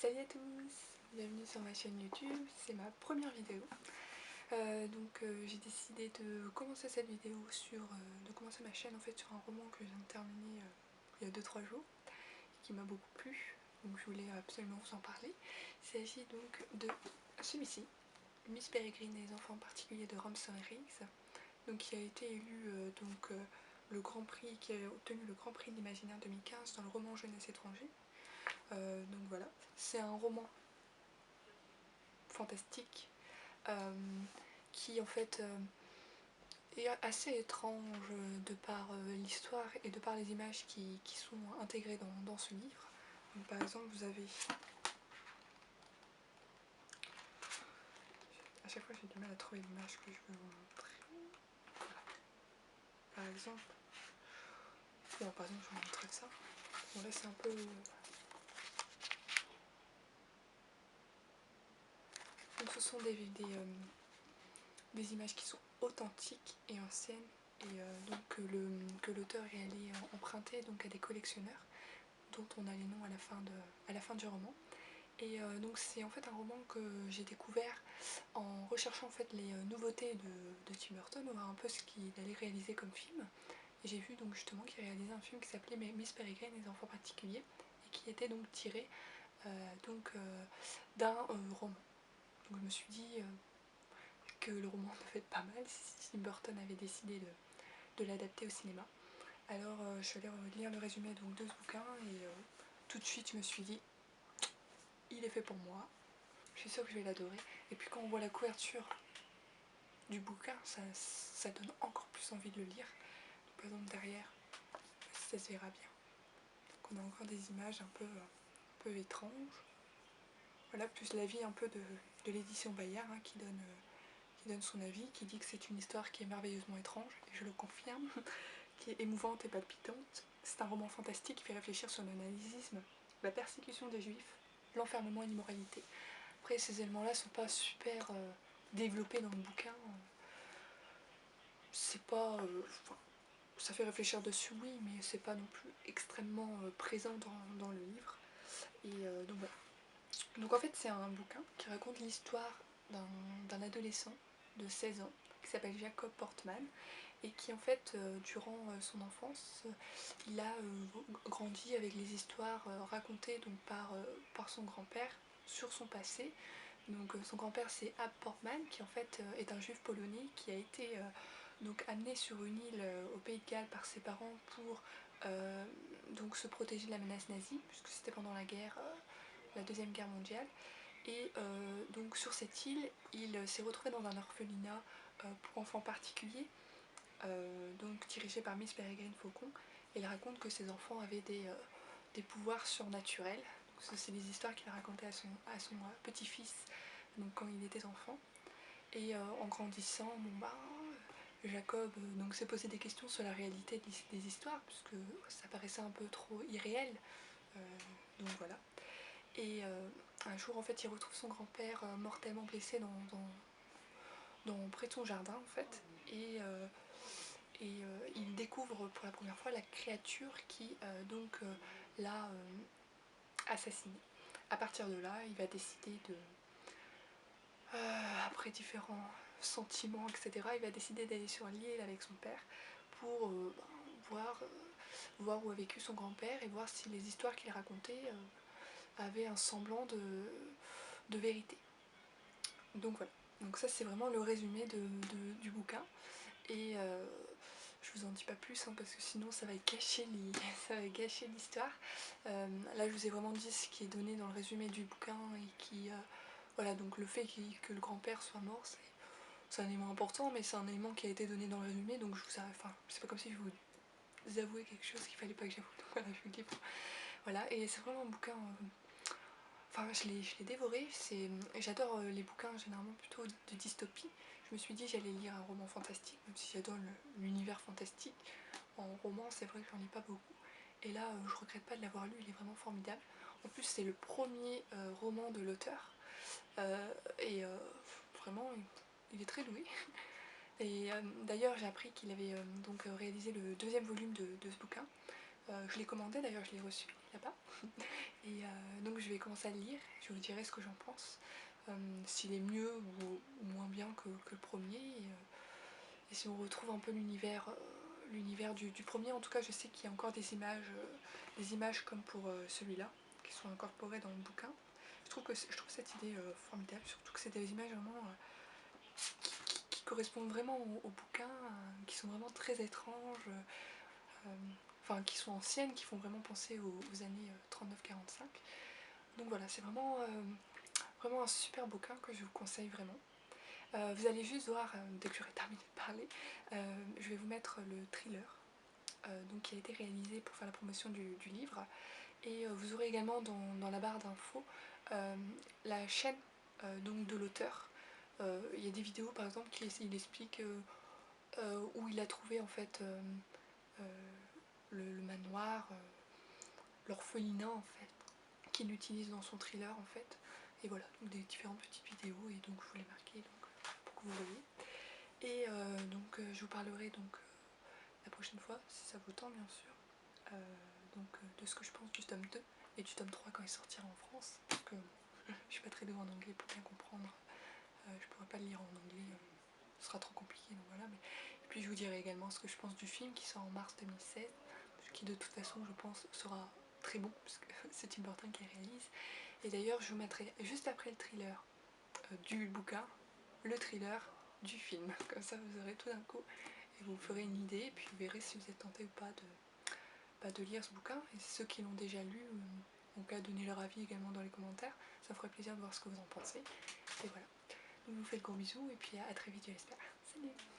Salut à tous, bienvenue sur ma chaîne YouTube, c'est ma première vidéo. J'ai décidé de commencer cette vidéo de commencer ma chaîne en fait sur un roman que je viens de terminer il y a 2-3 jours, qui m'a beaucoup plu, donc je voulais absolument vous en parler. Il s'agit donc de celui-ci, Miss Peregrine et les enfants particuliers de Ramson Riggs, donc qui a été élu le Grand Prix, qui a obtenu le Grand Prix de l'Imaginaire 2015 dans le roman Jeunesse étranger. Donc voilà, c'est un roman fantastique qui en fait est assez étrange de par l'histoire et de par les images qui sont intégrées dans ce livre. Donc, par exemple, vous avez... À chaque fois j'ai du mal à trouver l'image que je veux vous montrer. Voilà. Par exemple, je vais vous montrer ça. Bon là c'est un peu... Donc ce sont des images qui sont authentiques et anciennes et que l'auteur est allé emprunter donc à des collectionneurs dont on a les noms à la fin du roman. Et donc c'est en fait un roman que j'ai découvert en recherchant en fait les nouveautés de Tim Burton, voir un peu ce qu'il allait réaliser comme film. Et j'ai vu donc justement qu'il réalisait un film qui s'appelait Miss Peregrine et les enfants particuliers et qui était donc tiré d'un roman. Donc je me suis dit que le roman devait être pas mal si Tim Burton avait décidé de l'adapter au cinéma. Alors je suis allée lire le résumé donc, de ce bouquin et tout de suite je me suis dit il est fait pour moi, je suis sûre que je vais l'adorer. Et puis quand on voit la couverture du bouquin, ça donne encore plus envie de le lire. Donc, par exemple derrière, ça se verra bien. Donc on a encore des images un peu étranges. Voilà, plus l'avis un peu de l'édition Bayard qui donne son avis, qui dit que c'est une histoire qui est merveilleusement étrange, et je le confirme, qui est émouvante et palpitante. C'est un roman fantastique qui fait réfléchir sur le nazisme, la persécution des juifs, l'enfermement et l'immoralité. Après ces éléments-là sont pas super développés dans le bouquin. C'est pas... ça fait réfléchir dessus, oui, mais c'est pas non plus extrêmement présent dans le livre. Et donc voilà. Donc en fait c'est un bouquin qui raconte l'histoire d'un adolescent de 16 ans qui s'appelle Jacob Portman et qui en fait durant son enfance il a grandi avec les histoires racontées donc par son grand-père sur son passé. Donc son grand-père c'est Ab Portman qui en fait est un juif polonais qui a été donc amené sur une île au Pays de Galles par ses parents pour donc se protéger de la menace nazie puisque c'était pendant la Deuxième Guerre mondiale. Et donc sur cette île, il s'est retrouvé dans un orphelinat pour enfants particuliers, donc dirigé par Miss Peregrine Faucon. Et il raconte que ces enfants avaient des pouvoirs surnaturels. C'est des histoires qu'il a racontées à son petit-fils quand il était enfant. Et en grandissant, Jacob s'est posé des questions sur la réalité des histoires, puisque ça paraissait un peu trop irréel. Donc voilà. Et un jour en fait il retrouve son grand-père mortellement blessé près de son jardin en fait. Et il découvre pour la première fois la créature qui l'a assassiné. À partir de là il va décider après différents sentiments etc, il va décider d'aller sur l'île avec son père pour voir où a vécu son grand-père et voir si les histoires qu'il racontait avaient un semblant de vérité. Donc voilà, donc ça c'est vraiment le résumé du bouquin et je vous en dis pas plus parce que sinon ça va gâcher l'histoire. Là je vous ai vraiment dit ce qui est donné dans le résumé du bouquin et qui voilà, donc le fait que le grand-père soit mort c'est un élément important, mais c'est un élément qui a été donné dans le résumé, donc c'est pas comme si je vous avouais quelque chose qu'il fallait pas que j'avoue, donc voilà, je vous le dis. Voilà, et c'est vraiment un bouquin enfin je l'ai dévoré, j'adore les bouquins généralement plutôt de dystopie. Je me suis dit j'allais lire un roman fantastique, même si j'adore l'univers fantastique. En roman c'est vrai que j'en lis pas beaucoup. Et là je regrette pas de l'avoir lu, il est vraiment formidable. En plus c'est le premier roman de l'auteur. Et vraiment il est très doué. Et d'ailleurs j'ai appris qu'il avait réalisé le deuxième volume de ce bouquin. Je l'ai commandé, d'ailleurs je l'ai reçu là-bas. Et donc je vais commencer à le lire, je vous dirai ce que j'en pense, s'il est mieux ou moins bien que le premier, et si on retrouve un peu l'univers du premier. En tout cas je sais qu'il y a encore des images comme pour celui-là, qui sont incorporées dans le bouquin. Je trouve cette idée formidable, surtout que c'est des images vraiment qui correspondent vraiment au bouquin, qui sont vraiment très étranges, enfin qui sont anciennes, qui font vraiment penser aux années 39-45. Donc voilà, c'est vraiment un super bouquin que je vous conseille vraiment. Vous allez juste voir, dès que j'aurai terminé de parler, je vais vous mettre le thriller donc, qui a été réalisé pour faire la promotion du livre. Et vous aurez également dans la barre d'infos la chaîne donc de l'auteur. Il y a des vidéos par exemple qui il explique où il a trouvé en fait le manoir, l'orphelinat en fait, qu'il utilise dans son thriller en fait. Et voilà, donc des différentes petites vidéos, et donc je vous les marquer donc, pour que vous voyez. Et je vous parlerai donc la prochaine fois, si ça vous tente bien sûr, de ce que je pense du tome 2 et du tome 3 quand il sortira en France. Parce que je suis pas très douée en anglais pour bien comprendre, je pourrais pas le lire en anglais, ce sera trop compliqué, donc voilà. Et puis je vous dirai également ce que je pense du film qui sort en mars 2016, qui de toute façon je pense sera très bon, puisque c'est Tim Burton qui réalise. Et d'ailleurs je vous mettrai juste après le thriller du bouquin, le thriller du film. Comme ça vous aurez tout d'un coup et vous ferez une idée, et puis vous verrez si vous êtes tenté ou pas de lire ce bouquin. Et ceux qui l'ont déjà lu, ont qu'à donner leur avis également dans les commentaires. Ça me ferait plaisir de voir ce que vous en pensez. Et voilà. Donc je vous fais de gros bisous, et puis à très vite j'espère. Salut!